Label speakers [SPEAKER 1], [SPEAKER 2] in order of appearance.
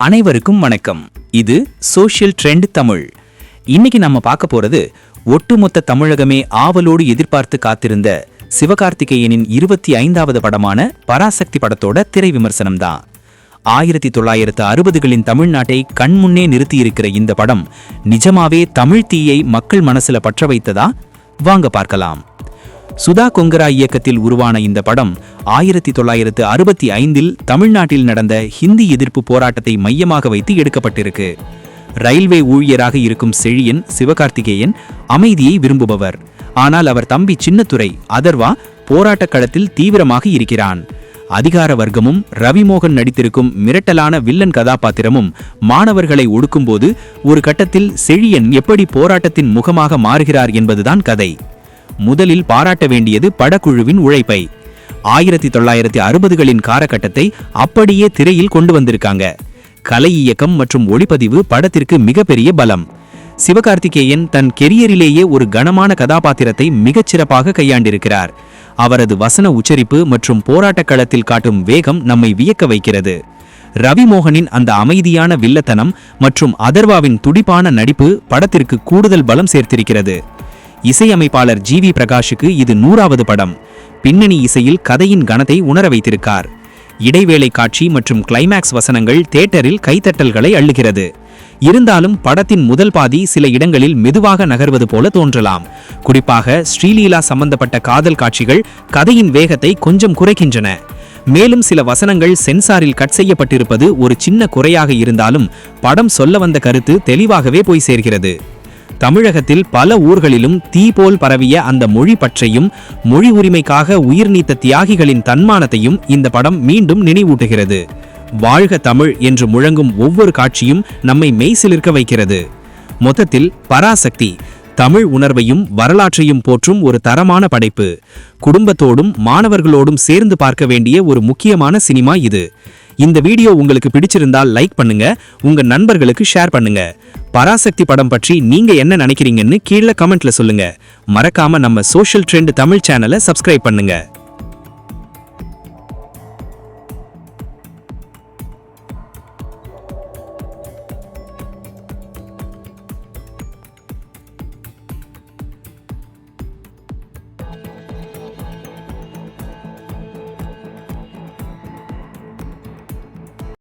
[SPEAKER 1] அனைவருக்கும் வணக்கம். இது சோஷியல் ட்ரெண்ட் தமிழ். இன்னைக்கு நம்ம பார்க்க போறது ஒட்டுமொத்த தமிழகமே ஆவலோடு எதிர்பார்த்து காத்திருந்த சிவகார்த்திகேயனின் 25வது படமான பராசக்தி படத்தோட திரை விமர்சனம் தான். 1960களின் தமிழ்நாட்டை கண்முன்னே நிறுத்தியிருக்கிற இந்த படம் நிஜமாவே தமிழ் தீயை மக்கள் மனசுல பற்ற வைத்ததா? வாங்க பார்க்கலாம். சுதா கொங்கரா இயக்கத்தில் உருவான இந்த படம் 1965இல் தமிழ்நாட்டில் நடந்த ஹிந்தி எதிர்ப்பு போராட்டத்தை மையமாக வைத்து எடுக்கப்பட்டிருக்கு. ரயில்வே ஊழியராக இருக்கும் செழியன் சிவகார்த்திகேயன் அமைதியை விரும்புபவர். ஆனால் அவர் தம்பி சின்னத்துரை அதர்வா போராட்டக் களத்தில் தீவிரமாக இருக்கிறான். அதிகார வர்க்கமும் ரவிமோகன் நடித்திருக்கும் மிரட்டலான வில்லன் கதாபாத்திரமும் மாணவர்களை ஒடுக்கும்போது ஒரு கட்டத்தில் செழியன் எப்படி போராட்டத்தின் முகமாக மாறுகிறார் என்பதுதான் கதை. முதலில் பாராட்ட வேண்டியது படக்குழுவின் உழைப்பை. 1960களின் காலகட்டத்தை அப்படியே திரையில் கொண்டு வந்திருக்காங்க. கலை இயக்கம் மற்றும் ஒளிப்பதிவு படத்திற்கு மிகப்பெரிய பலம். சிவகார்த்திகேயன் தன் கெரியரிலேயே ஒரு கனமான கதாபாத்திரத்தை மிகச்சிறப்பாக கையாண்டிருக்கிறார். அவரது வசன உச்சரிப்பு மற்றும் போராட்டக் களத்தில் காட்டும் வேகம் நம்மை வியக்க வைக்கிறது. ரவிமோகனின் அந்த அமைதியான வில்லத்தனம் மற்றும் அதர்வாவின் துடிப்பான நடிப்பு படத்திற்கு கூடுதல் பலம் சேர்த்திருக்கிறது. இசையமைப்பாளர் ஜி.வி. பிரகாஷுக்கு இது 100வது படம். பின்னணி இசையில் கதையின் கனத்தை உணர வைத்திருக்கார். இடைவேளை காட்சி மற்றும் கிளைமேக்ஸ் வசனங்கள் தியேட்டரில் கைத்தட்டல்களை அள்ளுகிறது. இருந்தாலும் படத்தின் முதல் பாதி சில இடங்களில் மெதுவாக நகர்வது போல தோன்றலாம். குறிப்பாக ஸ்ரீலீலா சம்பந்தப்பட்ட காதல் காட்சிகள் கதையின் வேகத்தை கொஞ்சம் குறைக்கின்றன. மேலும் சில வசனங்கள் சென்சாரில் கட் செய்யப்பட்டிருப்பது ஒரு சின்ன குறையாக இருந்தாலும் படம் சொல்ல வந்த கருத்து தெளிவாகவே போய் சேர்கிறது. தமிழகத்தில் பல ஊர்களிலும் தீ போல் பரவிய அந்த மொழி பற்றையும் மொழி உரிமைக்காக உயிர் நீத்த தியாகிகளின் தன்மானத்தையும் இந்த படம் மீண்டும் நினைவூட்டுகிறது. வாழ்க தமிழ் என்று முழங்கும் ஒவ்வொரு காட்சியும் நம்மை மெய்சிலிர்க்க வைக்கிறது. மொத்தத்தில் பராசக்தி தமிழ் உணர்வையும் வரலாற்றையும் போற்றும் ஒரு தரமான படைப்பு. குடும்பத்தோடும் மாணவர்களோடும் சேர்ந்து பார்க்க வேண்டிய ஒரு முக்கியமான சினிமா இது. இந்த வீடியோ உங்களுக்கு பிடிச்சிருந்தால் லைக் பண்ணுங்க, உங்க நண்பர்களுக்கு ஷேர் பண்ணுங்க. பராசக்தி படம் பற்றி நீங்க என்ன நினைக்கிறீங்கன்னு கீழே கமெண்ட்ல சொல்லுங்க. மறக்காம நம்ம சோஷியல் ட்ரெண்ட் தமிழ் சேனலை சப்ஸ்கிரைப் பண்ணுங்க.